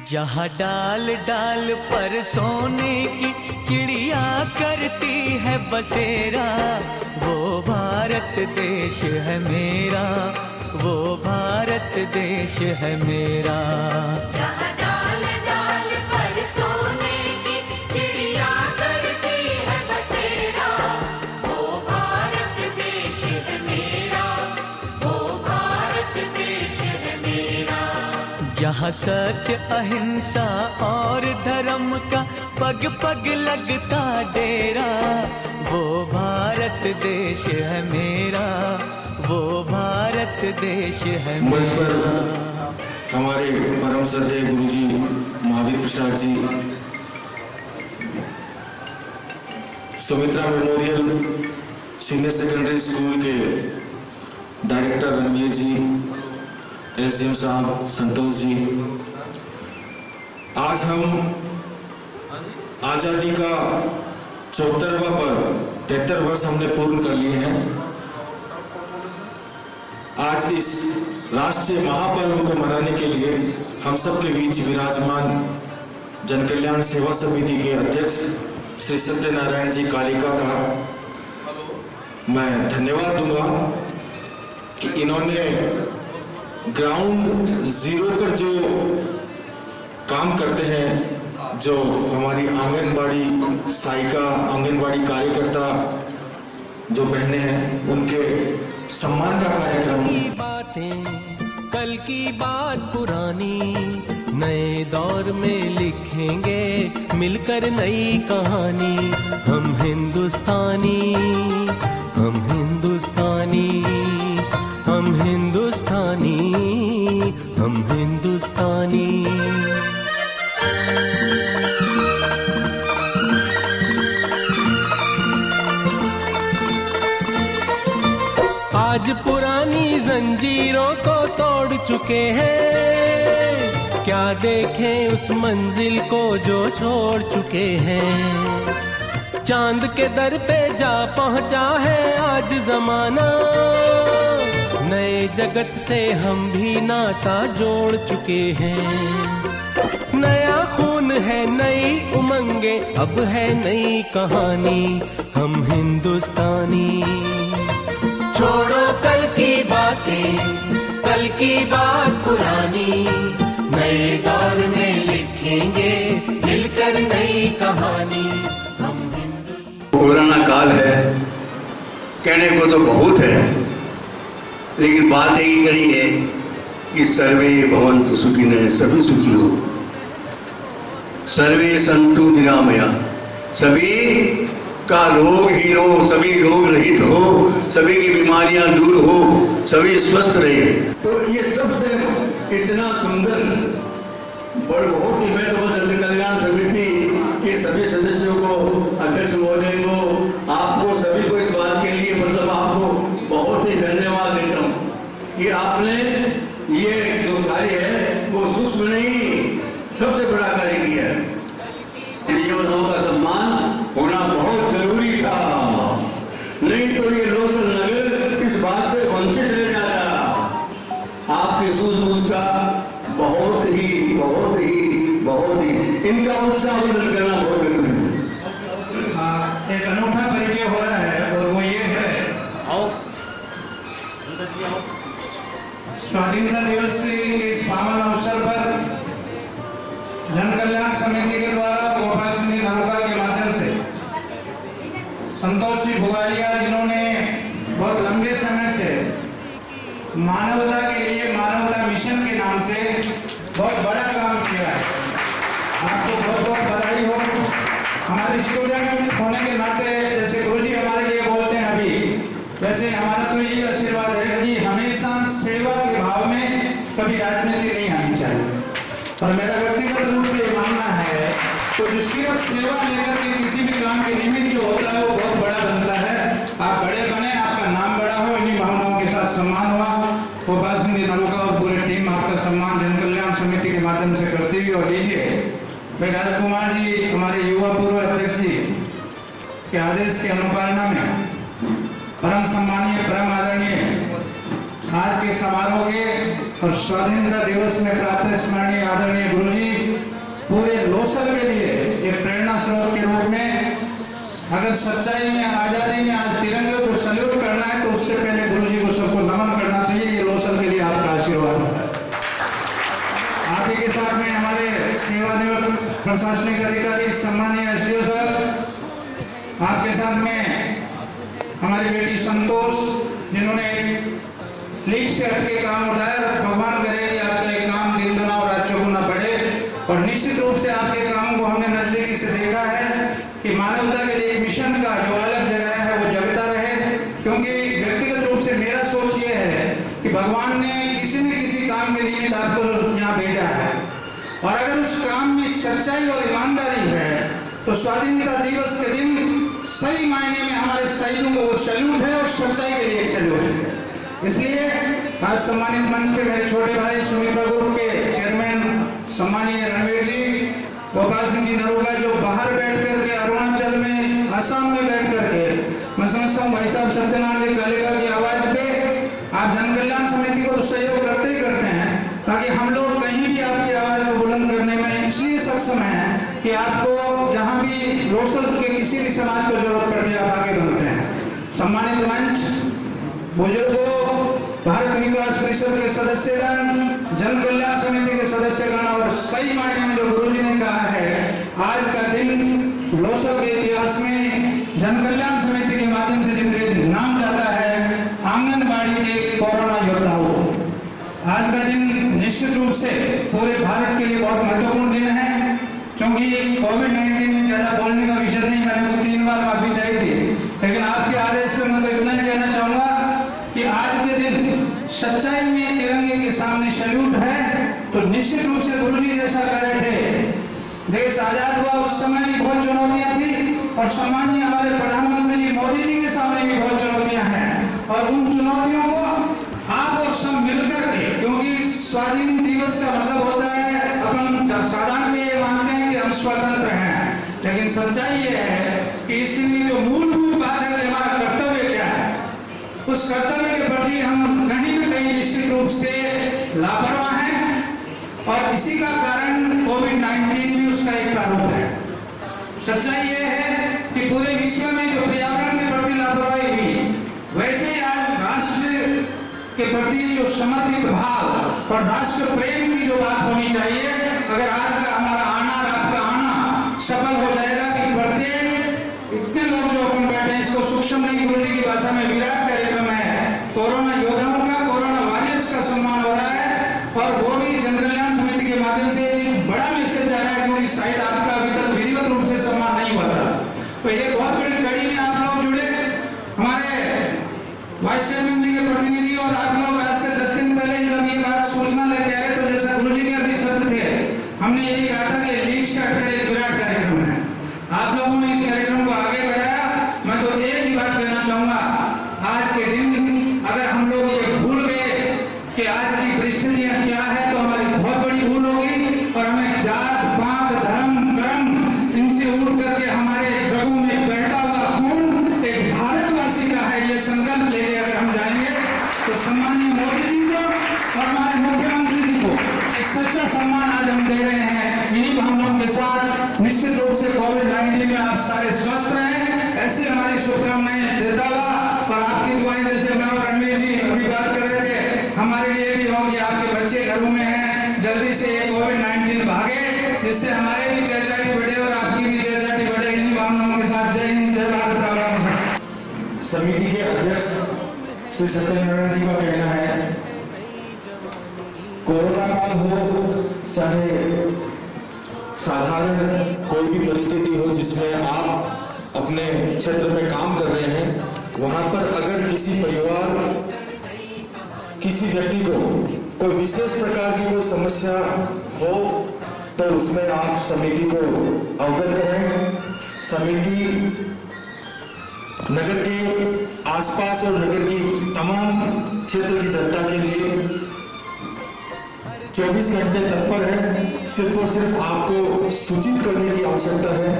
जहाँ डाल डाल पर सोने की चिड़िया करती है बसेरा, वो भारत देश है मेरा, वो भारत देश है मेरा। जहाँ डाल डाल पर सोने की चिड़िया करती है बसेरा, वो भारत देश है मेरा, वो भारत देश है मेरा। जहाँ सत्य अहिंसा और धर्म का पग पग लगता डेरा, वो भारत देश है मेरा, वो भारत देश है मंच पर मेरा। हमारे परम श्रद्धेय Guruji Mahavir Prasad ji, Sumitra memorial senior secondary school के डायरेक्टर रणवीर जी, एसडीएम साहब संतोष जी, आज हम आज़ादी का 74वां पर्व 73 वर्ष हमने पूर्ण कर लिए हैं। आज इस राष्ट्रीय महापर्व को मनाने के लिए हम सबके बीच विराजमान जन कल्याण सेवा समिति के अध्यक्ष श्री सत्यनारायण जी कालिका का मैं धन्यवाद दूंगा कि इन्होंने ग्राउंड जीरो पर जो काम करते हैं, जो हमारी आंगनबाड़ी सहायिका, आंगनबाड़ी कार्यकर्ता जो बहनें हैं, उनके सम्मान का कार्यक्रम। बातें कल की बात पुरानी, नए दौर में लिखेंगे मिलकर नई कहानी। हम हिंदुस्तानी, हम हिंदुस्तानी, हम हिंदुस्तानी, हम हिंदुस्तानी। आज पुरानी जंजीरों को तोड़ चुके हैं, क्या देखें उस मंजिल को जो छोड़ चुके हैं। चांद के दर पे जा पहुंचा है आज जमाना, नए जगत से हम भी नाता जोड़ चुके हैं। नया खून है, नई उमंगे, अब है नई कहानी। हम हिंदुस्तानी, छोड़ो कल की बातें, कल की बात पुरानी, नए दौर में लिखेंगे मिलकर नई कहानी। हम कोरोना काल है, कहने को तो बहुत है, लेकिन बात एक ही कड़ी है कि सर्वे भवन्तु सुखिनः, सभी सुखी हो। सर्वे सन्तु निरामया, सभी का रोगहीन हो, सभी रोग रहित हो, सभी की बीमारियां दूर हो, सभी स्वस्थ रहे। तो ये सबसे इतना सुंदर और बहुत ही मैं तो जन कल्याण समिति के सभी सदस्यों को, अध्यक्ष महोदय को, आपको सभी को इस बात के लिए मतलब आपको बहुत ही धन्यवाद देता हूँ कि आपने ये जो कार्य है वो सूक्ष्म नहीं, सबसे बड़ा कार्य किया है। योद्धाओं का सम्मान होना बहुत जरूरी था, नहीं तो ये लोचन नगर इस बात से वंचित रह जाता। आपकी सूझबूझ का बहुत ही बहुत ही बहुत ही इनका उत्साह वर्धन करना बहुत जरूरी है। एक अनूठा परिचय हो रहा है और वो ये है, स्वाधीनता दिवस के इस पावन अवसर पर जन कल्याण समिति के द्वारा गोपाल सिंह नलका के माध्यम से संतोष जी भुगालिया, जिन्होंने बहुत लंबे समय से मानवता के लिए मानवता मिशन के नाम से बहुत बड़ा काम किया है, आपको बहुत बहुत बधाई हो। हमारे स्टूडेंट होने के नाते जैसे गुरुजी हमारे लिए बोलते हैं अभी, वैसे हमारा तो ये आशीर्वाद है कि हमेशा सेवा के भाव में कभी राजनीति नहीं आनी चाहिए। और मेरा व्यक्तिगत रूप से मानना है तो जिसकी अब सेवा लेकर के किसी भी काम के निमित्त जो होता है वो बहुत बड़ा बनता है। आप बड़े बने, आपका नाम बड़ा हो, इन्हीं भावनाओं के साथ सम्मान हुआ। गोपाल सिंह नलका और पूरी टीम आपका सम्मान जन कल्याण समिति के माध्यम से करती हुई। और लीजिए भाई राजकुमार जी, हमारे युवा पूर्व अध्यक्ष जी के आदेश के अनुपालना में परम सम्मानीय, परम आदरणीय आज के समारोह के और स्वाधीनता दिवस में प्रातः स्मरणीय आदरणीय गुरुजी पूरे लोसर के लिए एक प्रेरणा स्रोत के रूप में, अगर सच्चाई में आजादी में आज तिरंगे को सल्यूट करना है तो उससे पहले गुरुजी को सबको नमन करना चाहिए। ये लोसर के लिए आपका आशीर्वाद है। आप ही के साथ में हमारे सेवानिवृत्त प्रशासनिक अधिकारी सम्मानीय एसडीओ साहब, आपके साथ में हमारी बेटी संतोष, जिन्होंने लीक से हटके काम उठाया। भगवान करे कि आपका ये काम दिन दुना और रात चौगुना पड़े। और निश्चित रूप से आपके कामों को हमने नजदीकी से देखा है कि मानवता के लिए मिशन का जो अलग जगह है वो जगता रहे। क्योंकि व्यक्तिगत रूप से मेरा सोच ये है कि भगवान ने किसी न किसी काम के लिए आपको यहाँ भेजा है, और अगर उस काम में सच्चाई और ईमानदारी है तो स्वाधीनता दिवस के दिन सही मायने में हमारे शहीदों को वो सैल्यूट है और सच्चाई के लिए सैल्यूट है। इसलिए आज सम्मानित मंच पे मेरे छोटे भाई सुमित्रा ग्रुप के चेयरमैन सम्मानीय रणवीर जी, गोपाल सिंह जी नरूगा, जो बाहर बैठ करके अरुणाचल में, असम में बैठ करके, मैं समझता हूँ भाई साहब सत्यनारायण कालेका की आवाज पे आप जन कल्याण समिति को तो सहयोग करते ही करते हैं, ताकि हम लोग कहीं भी आपकी आवाज को बुलंद करने में इसलिए सक्षम है कि आपको जहाँ भी लोसर के किसी भी समाज को जरूरत पड़ती है आप आगे बनते हैं। सम्मानित मंच, बुजुर्गों, भारत विकास परिषद के सदस्यगण, जन कल्याण समिति के सदस्यगण, और सही मायने में जो गुरुजी ने कहा है, आज का दिन लोसर के इतिहास में जन कल्याण समिति के माध्यम से जिनके नाम जाता है, आंगनबाड़ी के कोरोना योद्धाओं। आज का दिन निश्चित रूप से पूरे भारत के लिए बहुत महत्वपूर्ण दिन है, क्योंकि कोविड-19 में ज्यादा बोलने का विषय नहीं, मैंने तो 3 बार माफी चाहिए थी, लेकिन आपके आदेश पे मैं तो इतना ही कहना चाहूंगा कि आज के दिन सच्चाई में तिरंगे के सामने सैल्यूट है। तो निश्चित रूप से गुरुजी जैसा कर रहे थे, देश आजाद हुआ उस समय भी बहुत चुनौतियां थी, और सम्मानीय हमारे प्रधानमंत्री जी मोदी जी के सामने भी बहुत चुनौतियां हैं, और उन चुनौतियों को आप और सब मिलकर के, क्योंकि स्वाधीन दिवस का मतलब होता है अपन साधारण में ये मानते हैं कि हम स्वतंत्र हैं, लेकिन सच्चाई ये है कि इस दिन में जो मूलभूत बात है हमारा कर्तव्य क्या है, उस कर्तव्य के प्रति हम कहीं न कहीं निश्चित रूप से लापरवाह हैं, और इसी का कारण कोविड-19 भी उसका एक प्रारूप है। सच्चाई ये है कि पूरे विश्व में जो पर्यावरण के प्रति लापरवाही हुई, वैसे ही आज राष्ट्र के प्रति जो समर्पित भाव और राष्ट्र प्रेम की जो बात होनी चाहिए, अगर आज का हमारा आना और आपका आना सफल हो जाएगा कि प्रत्येक इतने लोग जो अपन बैठे हैं, इसको सूक्ष्म नहीं, गुरुजी की भाषा में विराट कार्यक्रम है, कोरोना योद्धाओं का, कोरोना वॉरियर्स का सम्मान हो रहा है, और वो भी जन कल्याण समिति के माध्यम से एक बड़ा मैसेज जा रहा है, क्योंकि शायद आपका अभी तक विधिवत रूप से सम्मान नहीं हुआ था। तो ये बहुत बड़ी कड़ी में आप लोग जुड़े, हमारे वाइस चेयरमैन जी के प्रतिनिधि, और आप लोग आज से 10 दिन पहले जब ये बात सूचना लेके आए तो जैसा गुरुजी के अभी शब्द थे, हमने यही कहा था कि लीग से हटकर एक विराट कार्यक्रम है। आप लोगों ने इस कार्यक्रम को आगे बढ़ाया। मैं तो एक ही बात कहना चाहूंगा, आज के दिन अगर हम लोग ये भूल गए कि आज की परिस्थितियां क्या है, तो हमारी बहुत बड़ी भूल होगी, और हमें जात पात धर्म कर्म इनसे उठ करके हमारे रगों में बहता हुआ खून एक भारतवासी का है, ये संकल्प लेके अगर हम जाएंगे तो सम्मानीय मोदी जी को और हमारे मुख्यमंत्री जी को एक सच्चा सम्मान आज हम दे रहे हैं। इन्हीं भावनाओं के साथ निश्चित रूप से कोविड-19 में आप सारे स्वस्थ रहें, ऐसी हमारी शुभकामनाएं देता हुआ, और आपकी दुआएं, जैसे मैं और रणवीर जी अभी बात कर रहे थे, हमारे लिए भी हो कि आपके बच्चे घरों में हैं, जल्दी से ये कोविड-19 भागे, जिससे हमारे भी चर्चाटी बढ़े और आपकी भी चर्चाटी बढ़े। इन्हीं भावनाओं के साथ जय हिंद, जय भारत, राम राम। समिति के अध्यक्ष श्री सत्यनारायण जी का कहना है, कोरोना काल हो चाहे साधारण कोई भी परिस्थिति हो जिसमें आप अपने क्षेत्र में काम कर रहे हैं, वहां पर अगर किसी परिवार, किसी व्यक्ति को कोई विशेष प्रकार की कोई समस्या हो तो उसमें आप समिति को अवगत करें। समिति नगर के आसपास और नगर की तमाम क्षेत्र की जनता के लिए 24 घंटे तत्पर है। सिर्फ और सिर्फ आपको सूचित करने की आवश्यकता है